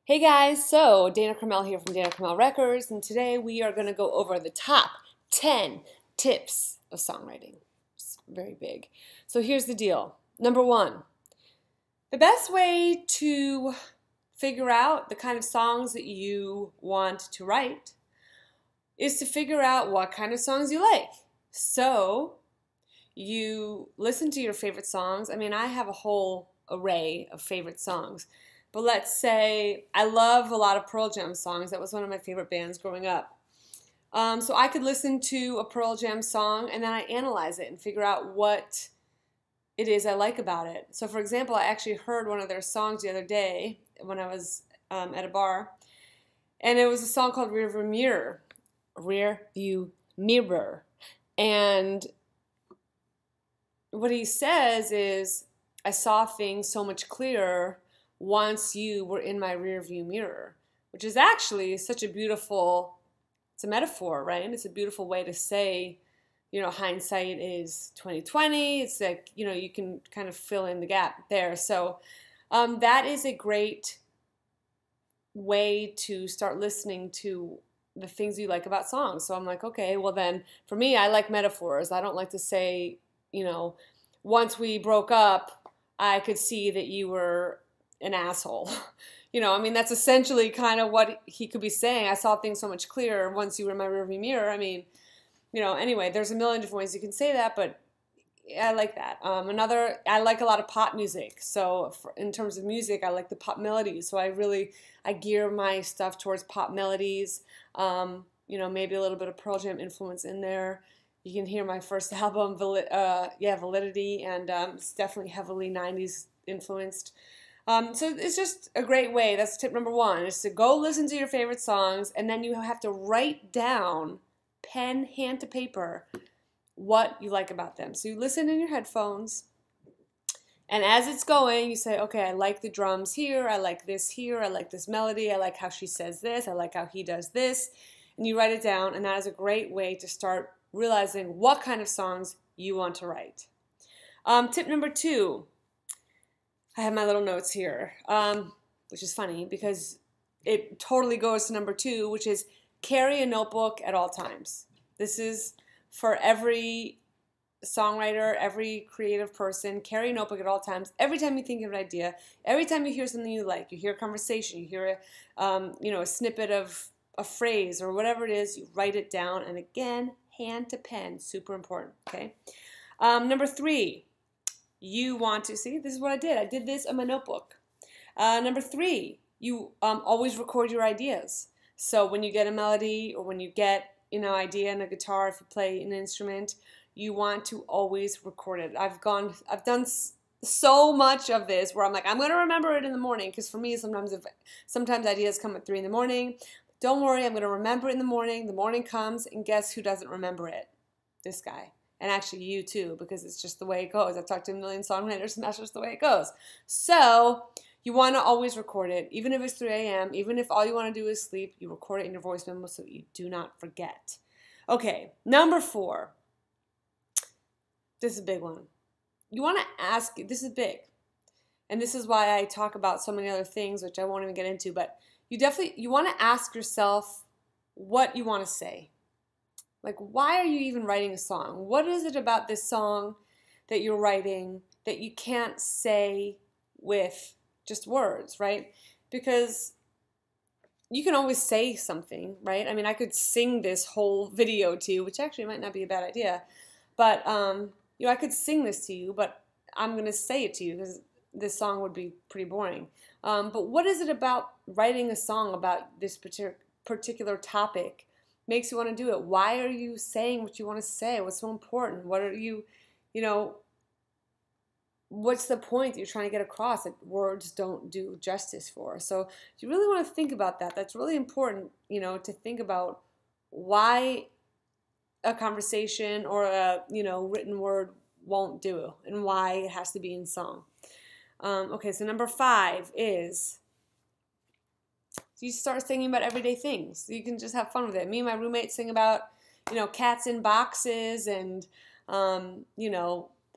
Hey guys, so Dana Carmel here from Dana Carmel Records, and today we are going to go over the top 10 tips of songwriting. It's very big. So here's the deal. Number one, the best way to figure out the kind of songs that you want to write is to figure out what kind of songs you like. So you listen to your favorite songs. I mean, I have a whole array of favorite songs. But let's say I love a lot of Pearl Jam songs. That was one of my favorite bands growing up. So I could listen to a Pearl Jam song and then I analyze it and figure out what it is I like about it. So for example, I actually heard one of their songs the other day when I was at a bar. And it was a song called Rear View Mirror. Rear View Mirror. And what he says is, I saw things so much clearer once you were in my rear view mirror, which is actually such a beautiful, it's a metaphor, right? It's a beautiful way to say, hindsight is 20/20. It's like, you can kind of fill in the gap there. So that is a great way to start listening to the things you like about songs. So I'm like, okay, well then for me, I like metaphors. I don't like to say, once we broke up, I could see that you were an asshole. I mean, that's essentially kind of what he could be saying. I saw things so much clearer once you were in my rearview mirror. I mean, anyway, there's a million different ways you can say that, but I like that. I like a lot of pop music. So in terms of music, I like the pop melodies. So I gear my stuff towards pop melodies. Maybe a little bit of Pearl Jam influence in there. You can hear my first album, Validity, and it's definitely heavily 90s influenced. So it's just a great way. That's tip number one, is to go listen to your favorite songs, and then you have to write down, pen, hand to paper, what you like about them. So you listen in your headphones, and as it's going, you say, okay, I like the drums here, I like this here, I like this melody, I like how she says this, I like how he does this, and you write it down, and that is a great way to start realizing what kind of songs you want to write. Tip number two, I have my little notes here, which is funny because it totally goes to number two, which is carry a notebook at all times. This is for every songwriter, every creative person. Carry a notebook at all times. Every time you think of an idea, every time you hear something you like, you hear a conversation, you hear a snippet of a phrase or whatever it is, you write it down. And again, hand to pen, super important. Okay. Number three. You want to see, this is what I did. I did this in my notebook. Number three, you always record your ideas. So when you get a melody or when you get idea in a guitar, if you play an instrument, you want to always record it. I've done so much of this where I'm like, I'm going to remember it in the morning, because for me sometimes ideas come at 3 in the morning. Don't worry, I'm going to remember it in the morning. The morning comes, and guess who doesn't remember it? This guy. And actually you too, because it's just the way it goes. I've talked to a million songwriters, and that's just the way it goes. So you want to always record it, even if it's 3 a.m., even if all you want to do is sleep, you record it in your voice memo so you do not forget. Okay, number four. This is a big one. You want to ask, this is big, and this is why I talk about so many other things, which I won't even get into, but you want to ask yourself what you want to say. Like, why are you even writing a song? What is it about this song that you're writing that you can't say with just words, right? Because you can always say something, right? I mean, I could sing this whole video to you, which actually might not be a bad idea. But, I could sing this to you, but I'm going to say it to you because this song would be pretty boring. But what is it about writing a song about this particular topic makes you want to do it? Why are you saying what you want to say? What's so important? What are you, what's the point that you're trying to get across that words don't do justice for? So you really want to think about that. That's really important, to think about why a conversation or a, written word won't do and why it has to be in song. Okay, so number five is, you start singing about everyday things. You can just have fun with it. Me and my roommate sing about, cats in boxes and,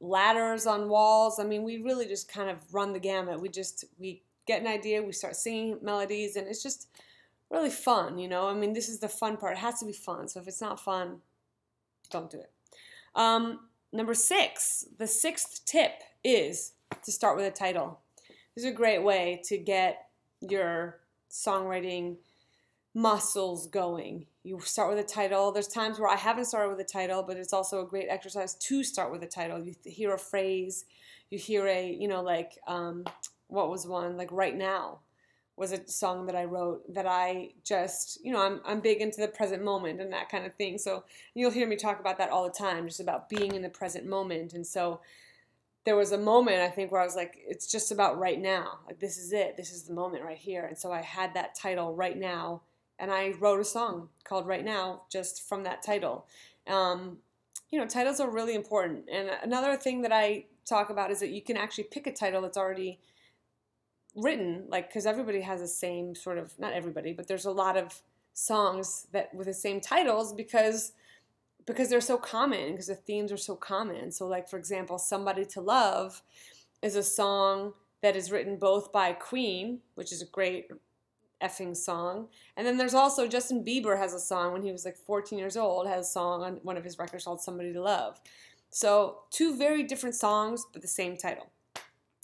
ladders on walls. I mean, we really just kind of run the gamut. We get an idea, we start singing melodies, and it's just really fun, you know? I mean, this is the fun part. It has to be fun. So if it's not fun, don't do it. Number 6, the 6th tip is to start with a title. This is a great way to get your songwriting muscles going. You start with a title. There's times where I haven't started with a title, but it's also a great exercise to start with a title. You hear a phrase, you hear a, you know, like, what was one? Like Right Now was a song that I wrote that I just, you know, I'm big into the present moment and that kind of thing. So you'll hear me talk about that all the time, just about being in the present moment. And so there was a moment, I think, where I was like, it's just about right now. Like, this is it. This is the moment right here. And so I had that title, Right Now, and I wrote a song called Right Now just from that title. You know, titles are really important. And another thing that I talk about is that you can actually pick a title that's already written, like, because everybody has the same sort of, not everybody, but there's a lot of songs that with the same titles because they're so common, because the themes are so common. So like, for example, Somebody to Love is a song that is written both by Queen, which is a great effing song, and then there's also Justin Bieber has a song when he was like 14 years old, has a song on one of his records called Somebody to Love. So 2 very different songs, but the same title.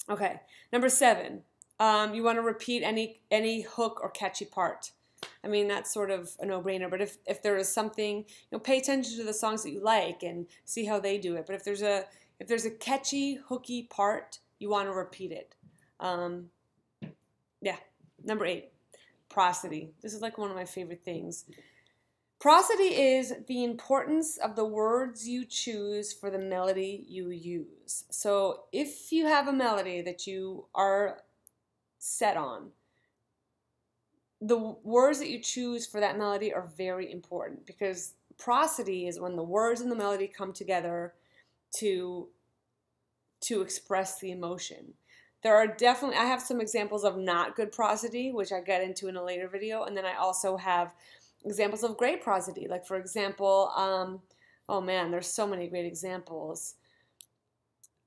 Okay, number 7, you want to repeat any hook or catchy part. I mean, that's sort of a no-brainer, but if there is something, you know, pay attention to the songs that you like and see how they do it. But if there's a catchy, hooky part, you want to repeat it. Yeah. Number 8, prosody. This is like one of my favorite things. Prosody is the importance of the words you choose for the melody you use. So if you have a melody that you are set on, the words that you choose for that melody are very important, because prosody is when the words and the melody come together to express the emotion. There are definitely, I have some examples of not good prosody, which I get into in a later video, and then I also have examples of great prosody. Like, for example, oh man, there's so many great examples.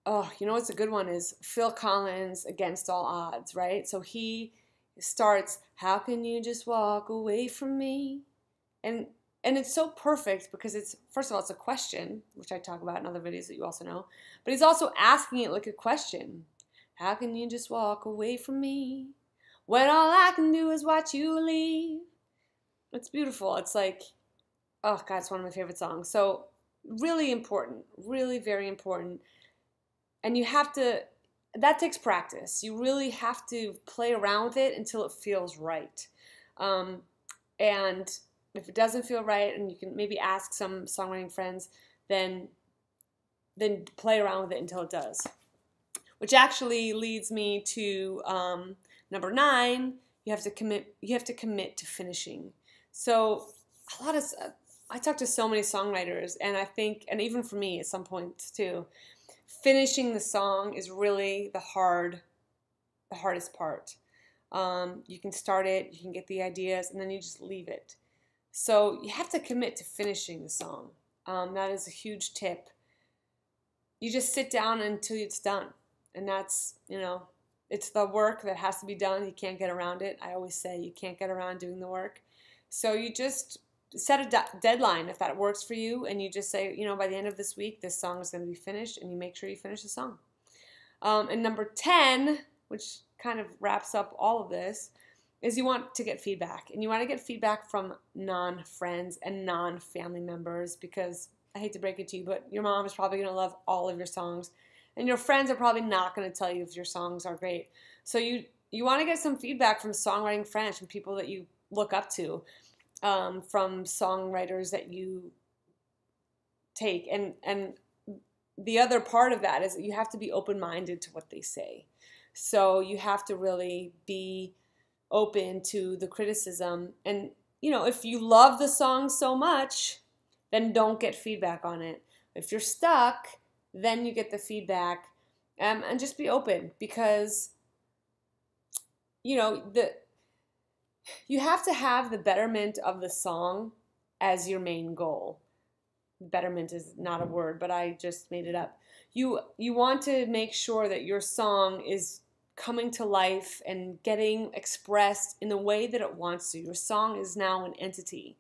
Oh, you know what's a good one is Phil Collins, Against All Odds, right? So he starts, how can you just walk away from me? And it's so perfect because it's, first of all, it's a question, which I talk about in other videos that you also know, but he's also asking it like a question. How can you just walk away from me when all I can do is watch you leave? It's beautiful. It's like, oh God, it's one of my favorite songs. So really important, really very important. And you have to, that takes practice. You really have to play around with it until it feels right. And if it doesn't feel right, and you can maybe ask some songwriting friends, then play around with it until it does. Which actually leads me to number 9. You have to commit to finishing. So I talk to so many songwriters, and I think, and even for me at some points too, finishing the song is really the hardest part. You can start it, you can get the ideas, and then you just leave it. So you have to commit to finishing the song. That is a huge tip. You just sit down until it's done. And that's, you know, it's the work that has to be done. You can't get around it. I always say you can't get around doing the work. So you just set a deadline if that works for you, and you just say, you know, by the end of this week, this song is going to be finished, and you make sure you finish the song. And number 10, which kind of wraps up all of this, is you want to get feedback. And you want to get feedback from non-friends and non-family members, because I hate to break it to you, but your mom is probably going to love all of your songs. And your friends are probably not going to tell you if your songs are great. So you want to get some feedback from songwriting friends, from people that you look up to, from songwriters that you take. And the other part of that is that you have to be open-minded to what they say. So you have to really be open to the criticism. And, you know, if you love the song so much, then don't get feedback on it. If you're stuck, then you get the feedback, and just be open, because, you know, you have to have the betterment of the song as your main goal. Betterment is not a word, but I just made it up. You want to make sure that your song is coming to life and getting expressed in the way that it wants to. Your song is now an entity.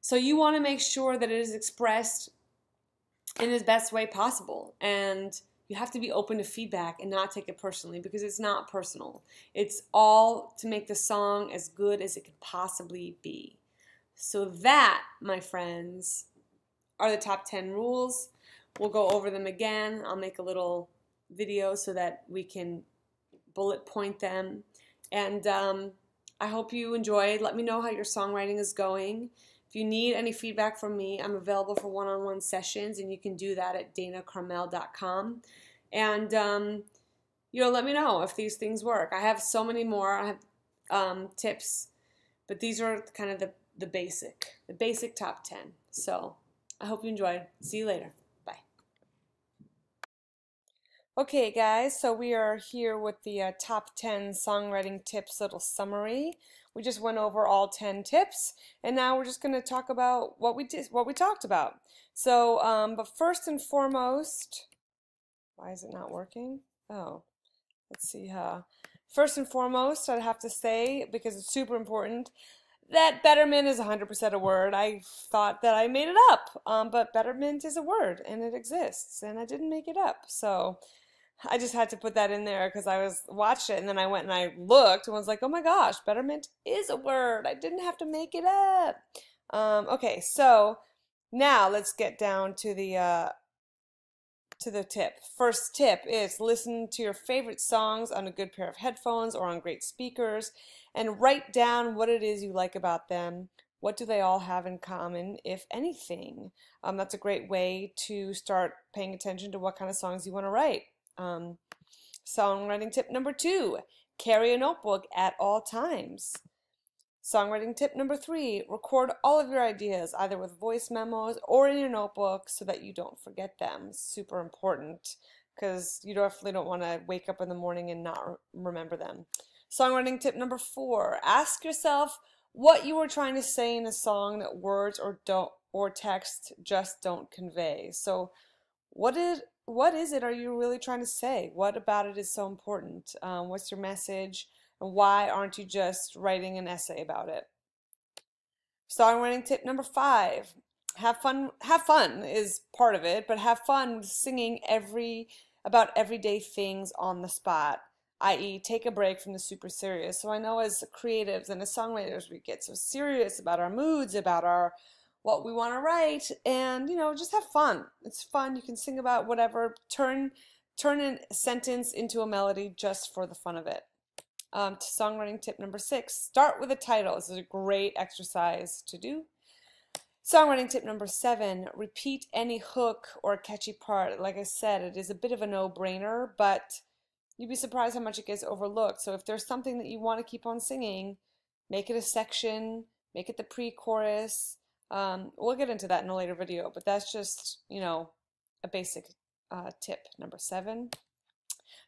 So you want to make sure that it is expressed in the best way possible. And you have to be open to feedback and not take it personally, because it's not personal. It's all to make the song as good as it could possibly be. So that, my friends, are the top 10 rules. We'll go over them again. I'll make a little video so that we can bullet point them. And I hope you enjoyed. Let me know how your songwriting is going. If you need any feedback from me, I'm available for one-on-one sessions, and you can do that at danacarmel.com. And let me know if these things work. I have so many more. I have tips, but these are kind of the basic top 10. So I hope you enjoyed. See you later. Bye. Okay, guys, so we are here with the top 10 songwriting tips little summary. We just went over all 10 tips, and now we're just going to talk about what we talked about. So, but first and foremost, why is it not working? Oh, let's see. First and foremost, I'd have to say, because it's super important, that betterment is 100% a word. I thought that I made it up, but betterment is a word, and it exists, and I didn't make it up. So I just had to put that in there because I watched it, and then I went and I looked and was like, oh my gosh, betterment is a word. I didn't have to make it up. Okay, so now let's get down to the tip. First tip is listen to your favorite songs on a good pair of headphones or on great speakers, and write down what it is you like about them. What do they all have in common, if anything? That's a great way to start paying attention to what kind of songs you want to write. Songwriting tip number 2, carry a notebook at all times. Songwriting tip number 3, record all of your ideas either with voice memos or in your notebook so that you don't forget them. Super important, because you definitely don't want to wake up in the morning and not remember them. Songwriting tip number 4, ask yourself what you were trying to say in a song that words or text just don't convey. So what is it are you really trying to say? What about it is so important? What's your message? And why aren't you just writing an essay about it? Songwriting tip number 5, have fun. Have fun is part of it, but have fun singing about everyday things on the spot, i.e. take a break from the super serious. So I know as creatives and as songwriters, we get so serious about our moods, about what we want to write, and just have fun. It's fun. You can sing about whatever. Turn a sentence into a melody just for the fun of it. Songwriting tip number 6, start with a title. This is a great exercise to do. Songwriting tip number 7, repeat any hook or catchy part. Like I said, it is a bit of a no-brainer, but you'd be surprised how much it gets overlooked. So if there's something that you want to keep on singing, make it a section, make it the pre-chorus. We'll get into that in a later video, but that's just, a basic tip number 7.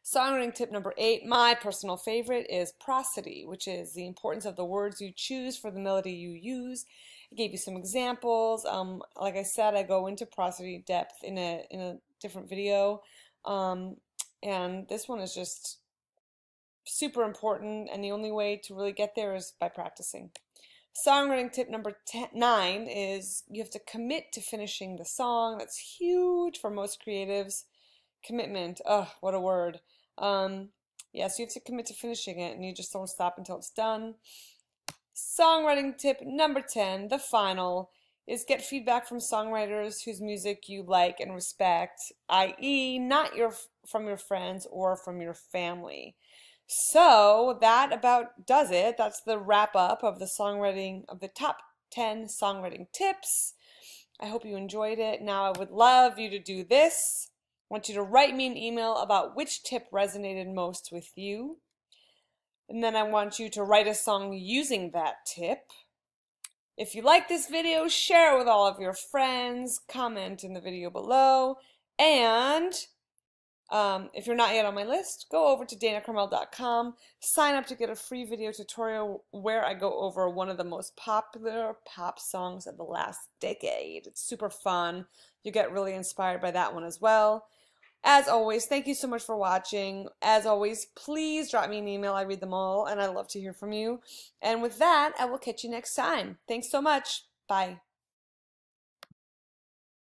Songwriting tip number 8, my personal favorite, is prosody, which is the importance of the words you choose for the melody you use. I gave you some examples. Like I said, I go into prosody depth in a different video, and this one is just super important, and the only way to really get there is by practicing. Songwriting tip number 9 is you have to commit to finishing the song. That's huge for most creatives. Commitment, oh, what a word. Yes, you have to commit to finishing it, and you just don't stop until it's done. Songwriting tip number 10, the final, is get feedback from songwriters whose music you like and respect, i.e. not from your friends or from your family. So that about does it. That's the wrap up of the top 10 songwriting tips. I hope you enjoyed it. Now I would love you to do this. I want you to write me an email about which tip resonated most with you. And then I want you to write a song using that tip. If you like this video, share it with all of your friends, comment in the video below, and if you're not yet on my list, go over to danacarmel.com, sign up to get a free video tutorial where I go over one of the most popular pop songs of the last decade. It's super fun. You get really inspired by that one as well. As always, thank you so much for watching. As always, please drop me an email. I read them all, and I love to hear from you. And with that, I will catch you next time. Thanks so much. Bye.